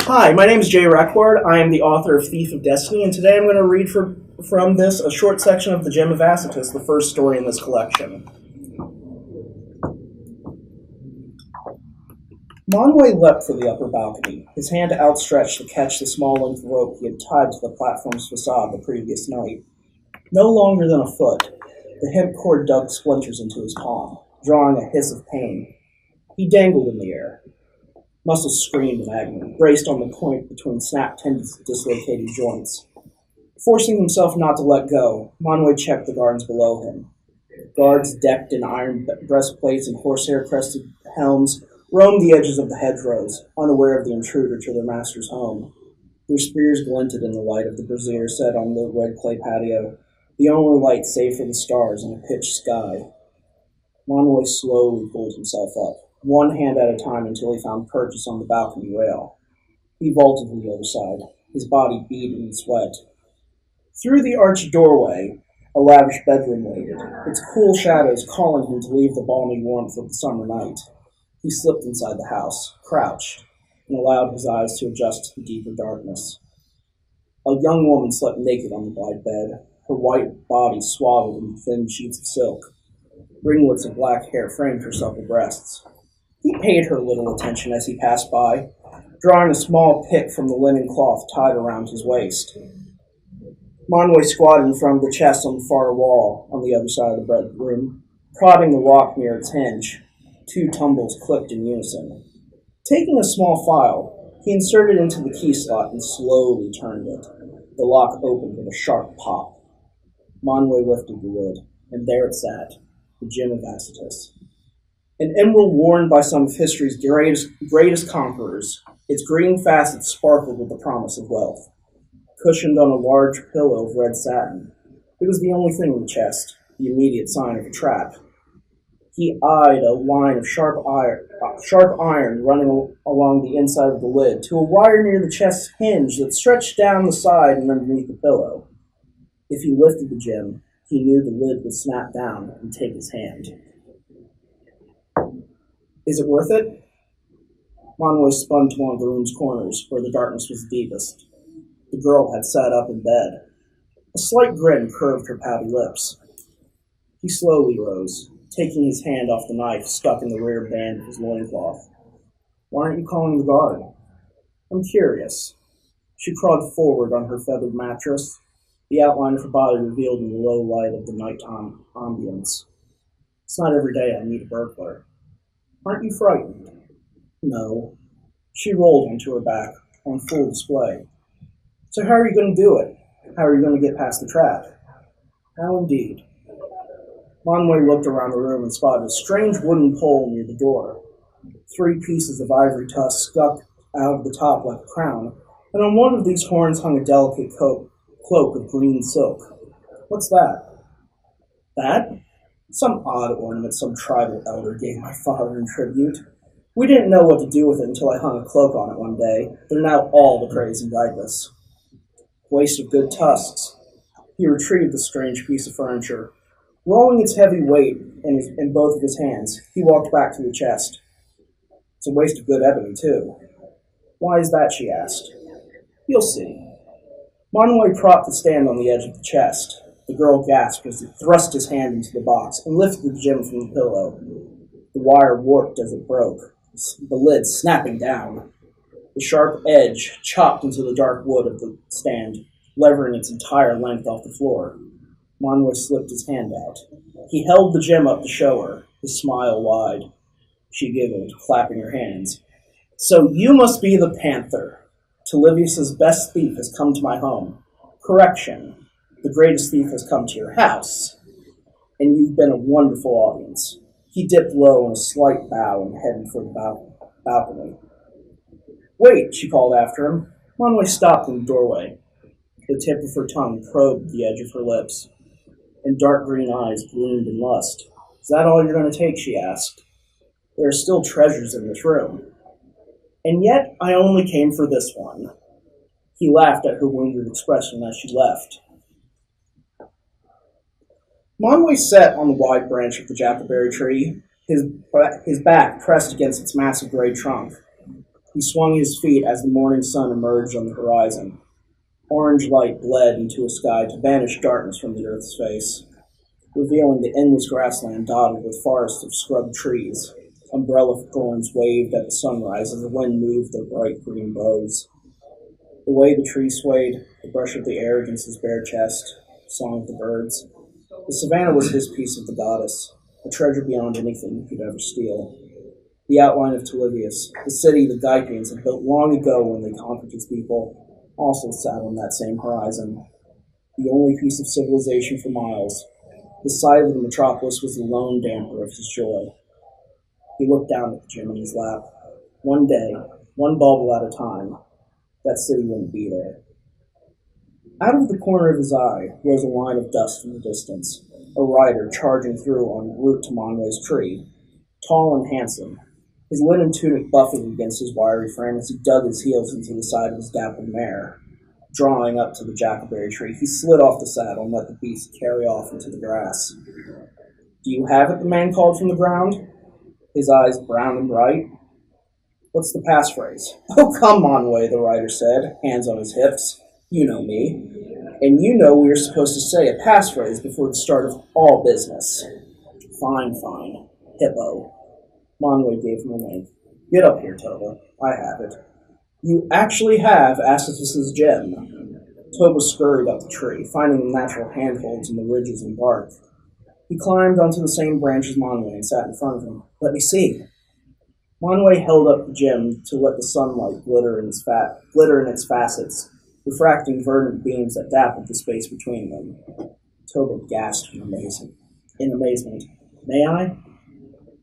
Hi, my name is Jay Requard. I am the author of Thief of Destiny, and today I'm going to read from this a short section of The Gem of Acitus, the first story in this collection. Monway leapt for the upper balcony, his hand outstretched to catch the small length of rope he had tied to the platform's facade the previous night. No longer than a foot, the hemp cord dug splinters into his palm, drawing a hiss of pain. He dangled in the air. Muscles screamed in agony, braced on the point between snapped tendons and dislocated joints. Forcing himself not to let go, Monway checked the guards below him. Guards decked in iron breastplates and horsehair-crested helms roamed the edges of the hedgerows, unaware of the intruder to their master's home. Their spears glinted in the light of the brazier set on the red clay patio, the only light save for the stars in a pitched sky. Monway slowly pulled himself up, one hand at a time until he found purchase on the balcony rail. He vaulted to the other side, his body beaded in sweat. Through the arched doorway, a lavish bedroom waited, its cool shadows calling him to leave the balmy warmth of the summer night. He slipped inside the house, crouched, and allowed his eyes to adjust to the deeper darkness. A young woman slept naked on the wide bed, her white body swaddled in thin sheets of silk. Ringlets of black hair framed her supple breasts. He paid her little attention as he passed by, drawing a small pick from the linen cloth tied around his waist. Monway squatted in front of the chest on the far wall on the other side of the bedroom, prodding the lock near its hinge. Two tumbles clicked in unison. Taking a small file, he inserted it into the key slot and slowly turned it. The lock opened with a sharp pop. Monway lifted the lid, and there it sat, the Gem of Acitus. An emerald worn by some of history's greatest conquerors, its green facets sparkled with the promise of wealth. Cushioned on a large pillow of red satin, it was the only thing in the chest, the immediate sign of a trap. He eyed a line of sharp iron running along the inside of the lid to a wire near the chest's hinge that stretched down the side and underneath the pillow. If he lifted the gem, he knew the lid would snap down and take his hand. Is it worth it? Monway spun to one of the room's corners, where the darkness was deepest. The girl had sat up in bed. A slight grin curved her pouty lips. He slowly rose, taking his hand off the knife stuck in the rear band of his loincloth. Why aren't you calling the guard? I'm curious. She crawled forward on her feathered mattress, the outline of her body revealed in the low light of the nighttime ambience. It's not every day I meet a burglar. Aren't you frightened? No. She rolled onto her back, on full display. So how are you going to do it? How are you going to get past the trap? How indeed. Monway looked around the room and spotted a strange wooden pole near the door. 3 pieces of ivory tusk stuck out of the top like a crown, and on one of these horns hung a delicate cloak of green silk. What's that? That? Some odd ornament some tribal elder gave my father in tribute. We didn't know what to do with it until I hung a cloak on it one day. They're now all the craze in Douglas. Waste of good tusks. He retrieved the strange piece of furniture. Rolling its heavy weight in both of his hands, he walked back to the chest. It's a waste of good ebony, too. Why is that, she asked. You'll see. Monway propped the stand on the edge of the chest. The girl gasped as he thrust his hand into the box and lifted the gem from the pillow. The wire warped as it broke, the lid snapping down. The sharp edge chopped into the dark wood of the stand, levering its entire length off the floor. Monway slipped his hand out. He held the gem up to show her, his smile wide. She giggled, clapping her hands. So you must be the Panther. Telivius's best thief has come to my home. Correction. The greatest thief has come to your house. And you've been a wonderful audience. He dipped low in a slight bow and headed for the balcony. Wait, she called after him. Monway stopped in the doorway. The tip of her tongue probed the edge of her lips, and dark green eyes gleamed in lust. Is that all you're going to take, she asked. There are still treasures in this room. And yet I only came for this one. He laughed at her wounded expression as she left. Monway sat on the wide branch of the jackberry tree, his back pressed against its massive gray trunk. He swung his feet as the morning sun emerged on the horizon. Orange light bled into a sky to banish darkness from the earth's face, revealing the endless grassland dotted with forests of scrub trees. Umbrella thorns waved at the sunrise as the wind moved their bright green bows. The way the trees swayed, the brush of the air against his bare chest, the song of the birds. The savannah was his piece of the goddess, a treasure beyond anything he could ever steal. The outline of Tolivius, the city the Gypians had built long ago when they conquered his people, also sat on that same horizon. The only piece of civilization for miles. The sight of the metropolis was the lone damper of his joy. He looked down at the gem in his lap. One day, one bubble at a time, that city wouldn't be there. Out of the corner of his eye rose a line of dust in the distance, a rider charging through en route to Monway's tree, tall and handsome, his linen tunic buffing against his wiry frame as he dug his heels into the side of his dappled mare. Drawing up to the jackberry tree, he slid off the saddle and let the beast carry off into the grass. "Do you have it?" the man called from the ground, his eyes brown and bright. "What's the passphrase?" "Oh, come on, Way," the rider said, hands on his hips. "You know me. And you know we are supposed to say a passphrase before the start of all business." Fine. Hippo. Monway gave him a wink. "Get up here, Toba. I have it." "You actually have Asatus's gem." Toba scurried up the tree, finding the natural handholds in the ridges and bark. He climbed onto the same branch as Monway and sat in front of him. "Let me see." Monway held up the gem to let the sunlight glitter in its facets, refracting verdant beams that dappled the space between them. Toba gasped in amazement. "May I?"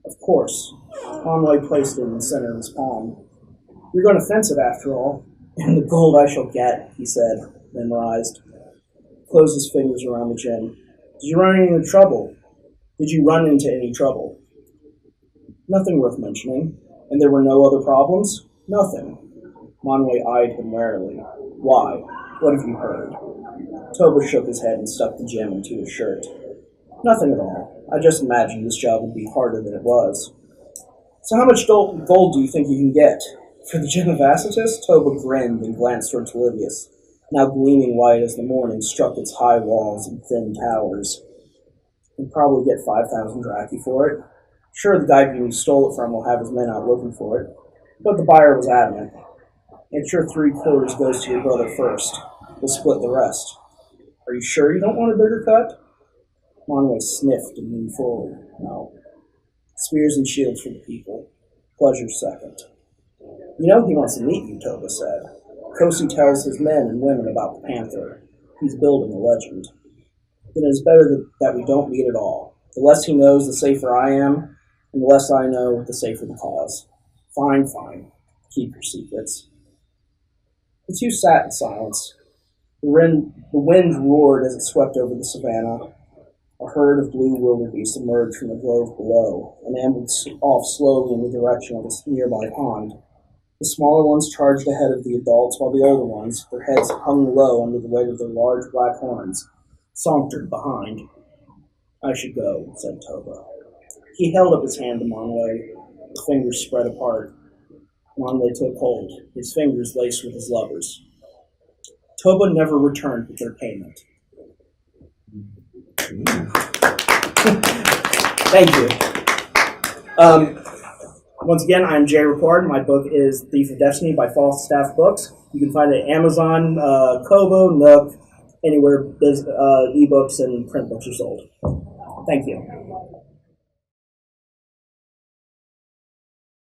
"Of course." Monway placed it in the center of his palm. "You're going to fence it after all, and the gold I shall get," he said, then rised. Closed his fingers around the gem. Did you run into any trouble?" "Nothing worth mentioning." "And there were no other problems?" "Nothing." Monway eyed him warily. "Why? What have you heard?" Toba shook his head and stuck the gem into his shirt. "Nothing at all. I just imagined this job would be harder than it was." "So how much gold do you think you can get?" "For the gem of Asatus?" Toba grinned and glanced towards Livius, now gleaming white as the morning struck its high walls and thin towers. "You'd probably get 5,000 drachmae for it. Sure, the guy you stole it from will have his men out looking for it, but the buyer was adamant. Make sure 3/4 goes to your brother first. We'll split the rest." "Are you sure you don't want a bigger cut?" Monway sniffed and leaned forward. "No. Spears and shields for the people. Pleasure second." "You know he wants to meet you," Toba said. "Kosi tells his men and women about the Panther. He's building a legend. Then it is better that we don't meet at all. The less he knows, the safer I am, and the less I know, the safer the cause." Fine. Keep your secrets." The two sat in silence. The wind roared as it swept over the savannah. A herd of blue wildebeest emerged from the grove below and ambled off slowly in the direction of a nearby pond. The smaller ones charged ahead of the adults, while the older ones, their heads hung low under the weight of their large black horns, sauntered behind. "I should go," said Toba. He held up his hand to Monway, the fingers spread apart. Monway took hold, his fingers laced with his lover's. Toba never returned with their payment. Thank you. Once again, I'm Jay Requard. My book is Thief of Destiny by Falstaff Books. You can find it at Amazon, Kobo, Nook, anywhere ebooks and print books are sold. Thank you.